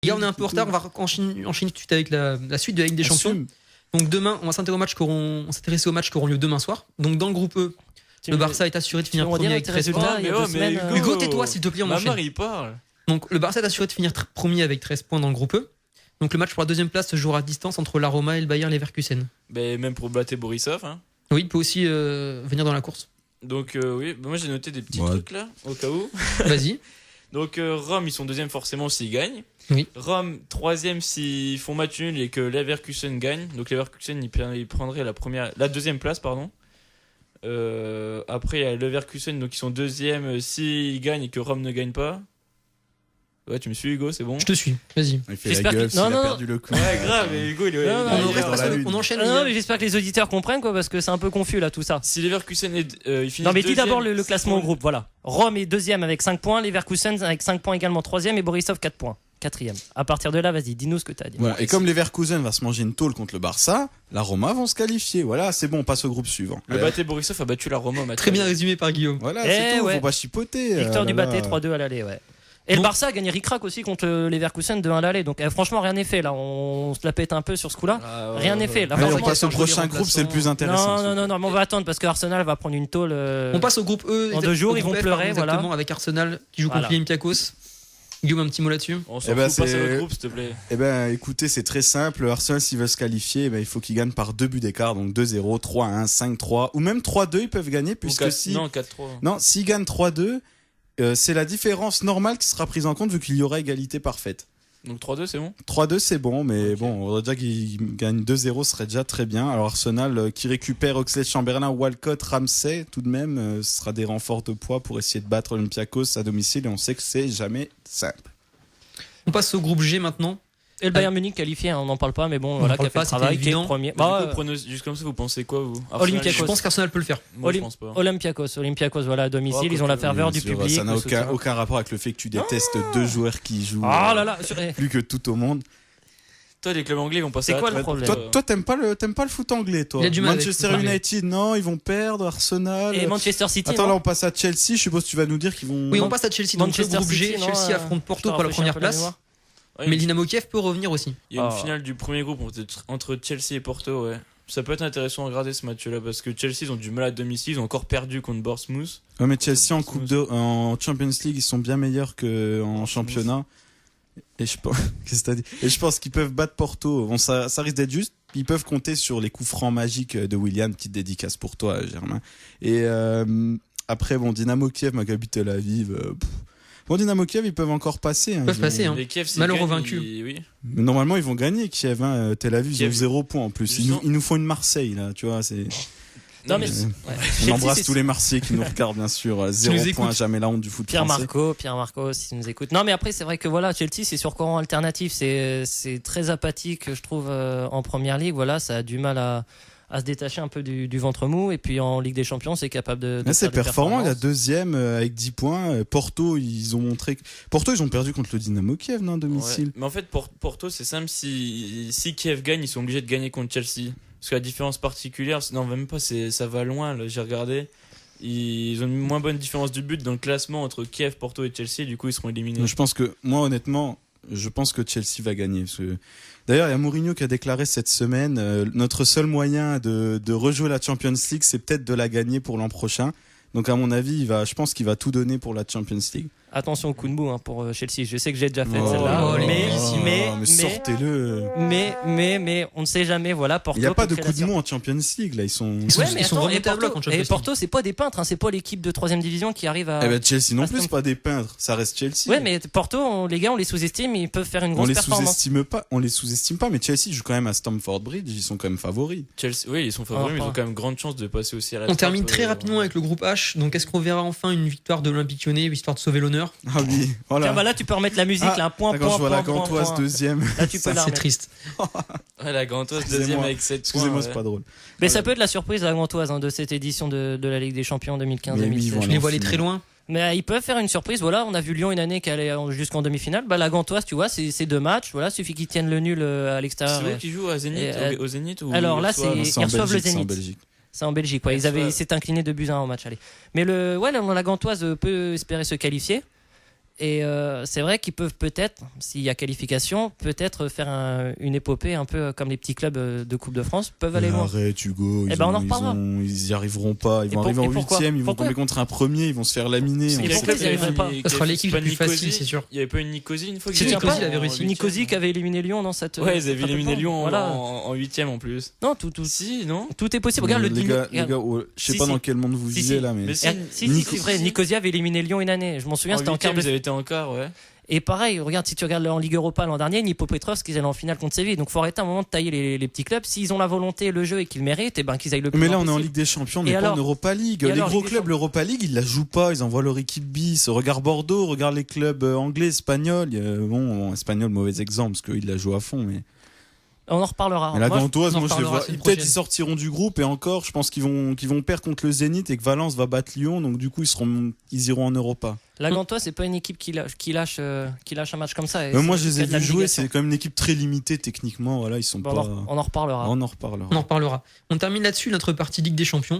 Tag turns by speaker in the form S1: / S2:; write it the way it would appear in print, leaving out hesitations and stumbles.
S1: Les gars, on est un peu en retard, on va enchaîner tout de suite avec la suite de la Ligue des Champions. Donc demain, on va s'intéresser aux matchs qui auront lieu demain soir. Donc dans le groupe E, le Barça est assuré de finir premier avec 13 points. Hugo, tais-toi s'il te plaît, on enchaîne.
S2: Il parle.
S1: Donc le Barça est assuré de finir premier avec 13 points dans le groupe E. Donc le match pour la deuxième place se jouera à distance entre la Roma et le Bayer Leverkusen.
S2: Même pour battre Borisov. Hein.
S1: Oui, il peut aussi venir dans la course.
S2: Donc moi j'ai noté des petits trucs là, au cas où.
S1: Vas-y.
S2: Donc Rome, ils sont deuxième forcément s'ils gagnent.
S1: Oui.
S2: Rome, troisième s'ils font match nul et que Leverkusen gagne. Donc Leverkusen, il prendrait la deuxième place, pardon. Après, il y a Leverkusen, donc ils sont deuxième s'ils gagnent et que Rome ne gagne pas. Ouais, tu me suis, Hugo, c'est bon?
S1: Je te suis, vas-y.
S3: Il fait la gueule, il a perdu le coup.
S2: Ouais, grave, et Hugo,
S1: on enchaîne.
S4: Non, mais j'espère que les auditeurs comprennent, quoi, parce que c'est un peu confus, là, tout ça.
S2: Si Leverkusen il finit.
S4: Non, mais dis d'abord le classement au groupe, voilà. Rome est deuxième avec 5 points, Leverkusen avec 5 points également troisième, et Borisov 4 points. Quatrième. À partir de là, vas-y, dis-nous ce que t'as à dire.
S3: Voilà. Et comme Leverkusen va se manger une tôle contre le Barça, la Roma vont se qualifier. Voilà, c'est bon, on passe au groupe suivant.
S2: Le Baté Borisov a battu la Roma au match.
S1: Très bien résumé par Guillaume.
S3: Voilà, c'est tout, faut pas chipoter.
S4: Victoire du Baté 3-2 à l'aller, ouais. Et le Barça a gagné ric-rac aussi contre Leverkusen 2-1 à l'aller. Donc franchement, rien n'est fait là. On se la pète un peu sur ce coup-là. Rien n'est fait.
S3: On passe au prochain groupe, c'est le plus intéressant.
S4: Non, mais on va attendre parce que Arsenal va prendre une tôle.
S1: On passe au groupe E.
S4: Dans 2 jours, ils vont pleurer.
S1: Exactement, voilà. Avec Arsenal qui joue contre Olympiakos. Guillaume, un petit mot là-dessus.
S2: On s'en fout, passe à notre groupe, s'il te plaît.
S3: Écoutez, c'est très simple. Arsenal, s'ils veulent se qualifier, il faut qu'ils gagnent par 2 buts d'écart. Donc 2-0, 3-1, 5-3. Ou même 3-2, ils peuvent gagner. Puisque
S2: non, 4-3.
S3: Non, s'ils gagnent 3-2, c'est la différence normale qui sera prise en compte vu qu'il y aura égalité parfaite.
S2: Donc 3-2 c'est bon?
S3: 3-2 c'est bon, mais bon, on va dire qu'ils gagnent 2-0, ce serait déjà très bien. Alors Arsenal qui récupère Oxlade-Chamberlain, Walcott, Ramsey, tout de même, ce sera des renforts de poids pour essayer de battre Olympiakos à domicile et on sait que c'est jamais simple.
S1: On passe au groupe G maintenant.
S4: Et le Bayern Munich qualifié, on n'en parle pas, mais bon, voilà, qui a fait le travail, qui est premier.
S2: Juste comme ça, vous pensez quoi, vous?
S1: Olympiakos. Je pense qu'Arsenal peut le faire.
S2: Moi, je pense pas.
S4: Olympiakos, voilà, à domicile, ils ont la ferveur du public.
S3: Ça n'a aucun rapport avec le fait que tu détestes 2 joueurs qui jouent plus que tout au monde.
S2: Toi, les clubs anglais vont passer.
S4: C'est quoi le problème?
S3: Toi, t'aimes pas le foot anglais, toi. Manchester United, non, ils vont perdre. Arsenal.
S4: Et Manchester City.
S3: Attends, là, on passe à Chelsea. Je suppose que tu vas nous dire qu'ils vont.
S1: Oui, on passe à Chelsea. Donc, le groupe G, Chelsea affronte Porto pour la première place. Mais Dynamo Kiev peut revenir aussi.
S2: Il y a une finale du premier groupe entre Chelsea et Porto, ouais. Ça peut être intéressant à regarder ce match-là parce que Chelsea ils ont du mal à domicile, ils ont encore perdu contre Bournemouth.
S3: Ouais, mais Chelsea en Champions League ils sont bien meilleurs qu'en championnat. Et je pense, qu'est-ce que t'as dit? Et je pense qu'ils peuvent battre Porto. Bon, ça risque d'être juste. Ils peuvent compter sur les coups francs magiques de Willian. Petite dédicace pour toi, Germain. Et après, bon, Dynamo Kiev, Maccabi Tel Aviv. Bon, Dynamo Kiev, ils peuvent encore passer.
S1: Ils peuvent passer, hein. Malheureux vaincus.
S2: Oui.
S3: Mais normalement, ils vont gagner, Kiev. Tel Aviv, ils ont 0 points en plus. Ils nous font une Marseille, là, tu vois.
S4: Non, mais
S3: on embrasse tous les Marseillais qui nous regardent, bien sûr. 0 points, jamais la honte du foot français.
S4: Pierre Marco, si tu nous écoutes. Non, mais après, c'est vrai que voilà, Chelsea, c'est sur courant alternatif. C'est très apathique, je trouve, en première ligue. Voilà, ça a du mal à se détacher un peu du ventre mou, et puis en Ligue des Champions c'est capable de
S3: c'est performant. Il y a deuxième avec 10 points. Porto ils ont perdu contre le Dynamo Kiev, non, à domicile.
S2: Ouais. Mais en fait Porto c'est simple, si Kiev gagne ils sont obligés de gagner contre Chelsea parce que la différence particulière, non même pas, ça va loin là, j'ai regardé, ils ont une moins bonne différence de but dans le classement entre Kiev, Porto et Chelsea, du coup ils seront éliminés.
S3: Je pense que honnêtement je pense que Chelsea va gagner parce que d'ailleurs, il y a Mourinho qui a déclaré cette semaine notre seul moyen de rejouer la Champions League, c'est peut-être de la gagner pour l'an prochain. Donc à mon avis, je pense qu'il va tout donner pour la Champions League.
S4: Attention au coup de mou pour Chelsea. Je sais que j'ai déjà fait celle-là, mais
S3: sortez-le.
S4: Mais on ne sait jamais. Voilà, Porto.
S3: Il n'y a pas de coup de mou en Champions League là. Ils sont
S1: remontés à bloc en Champions League.
S4: Et Porto, c'est pas des peintres. C'est pas l'équipe de 3e division qui arrive à.
S3: Chelsea non plus, c'est pas des peintres. Ça reste Chelsea.
S4: Ouais, mais Porto, les gars, on les sous-estime. Ils peuvent faire une grosse performance.
S3: On les sous-estime pas. Mais Chelsea joue quand même à Stamford Bridge. Ils sont quand même favoris.
S2: Chelsea, oui, ils sont favoris, mais ils ont quand même grande chance de passer aussi à la.
S1: On termine très rapidement avec le groupe H. Donc, est-ce qu'on verra enfin une victoire de l'Olympique Lyonnais, histoire de sauver l'honneur?
S3: Ah oui. Voilà.
S4: Tiens, là tu peux remettre la musique là, point.
S3: Quand je vois la Gantoise deuxième.
S4: Là tu peux
S1: c'est triste.
S2: Ouais, la Gantoise deuxième avec 7 points.
S3: Excusez-moi, c'est pas drôle.
S4: Mais ça peut être la surprise la Gantoise de cette édition de la Ligue des Champions 2015-2016.
S1: Je les vois aller très loin.
S4: Mais ils peuvent faire une surprise. Voilà, on a vu Lyon une année qui allait jusqu'en demi-finale. La Gantoise, tu vois, c'est 2 matchs. Voilà, suffit qu'ils tiennent le nul à l'extérieur.
S2: C'est eux qui jouent à Zénith, au Zénith ou
S4: alors là, ils reçoivent le Zénith. C'est en Belgique, ouais. Ils s'étaient inclinés 2-1 au match aller. Mais la Gantoise peut espérer se qualifier. Et c'est vrai qu'ils peuvent peut-être, s'il y a qualification, peut-être faire une épopée un peu comme les petits clubs de Coupe de France peuvent aller loin.
S3: Arrête Hugo,
S4: on en reparlera.
S3: Ils y arriveront pas. Ils vont arriver en 8ème, ils vont tomber contre un premier, ils vont se faire laminer.
S4: Pourquoi ils n'y arriveraient pas?
S1: Ça sera l'équipe la plus facile, c'est sûr.
S2: Il n'y avait pas une Nicosie une fois que
S1: Nicosie avait réussi.
S4: Nicosie qui avait éliminé Lyon dans cette.
S2: Ouais, ils avaient éliminé Lyon en 8ème en plus.
S4: Non,
S2: Si, non.
S4: tout est possible. Regarde
S3: les gars, je sais pas dans quel monde vous vivez là, mais.
S4: Si, c'est vrai. Nicosie avait éliminé Lyon une année. Je m'en souviens, c'était en quart.
S2: Ils avaient été en quart, ouais.
S4: Et pareil, regarde, si tu regardes en Ligue Europa l'an dernier, Nippo Petrovsk, ils allaient en finale contre Séville. Donc, faut arrêter un moment de tailler les petits clubs. S'ils ont la volonté, le jeu et qu'ils le méritent, et ben qu'ils aillent le plus
S3: Mais là,
S4: loin
S3: on est en
S4: possible.
S3: Ligue des Champions, on n'est pas en Europa League. Les gros clubs, l'Europa League, ils la jouent pas. Ils envoient leur équipe bis. Regarde Bordeaux, regarde les clubs anglais, espagnols. Bon, espagnol, mauvais exemple, parce qu'ils la jouent à fond, mais.
S4: On en reparlera.
S3: Mais la Gantoise, moi je les vois. Peut-être ils sortiront du groupe et encore, je pense qu'ils vont perdre contre le Zénith et que Valence va battre Lyon, donc du coup ils iront en Europa.
S4: La Gantoise, c'est pas une équipe qui lâche un match comme ça.
S3: Moi je les ai vus jouer, c'est quand même une équipe très limitée techniquement. Voilà, ils sont pas.
S4: On en reparlera.
S3: On en reparlera.
S1: On termine là-dessus notre partie Ligue des Champions.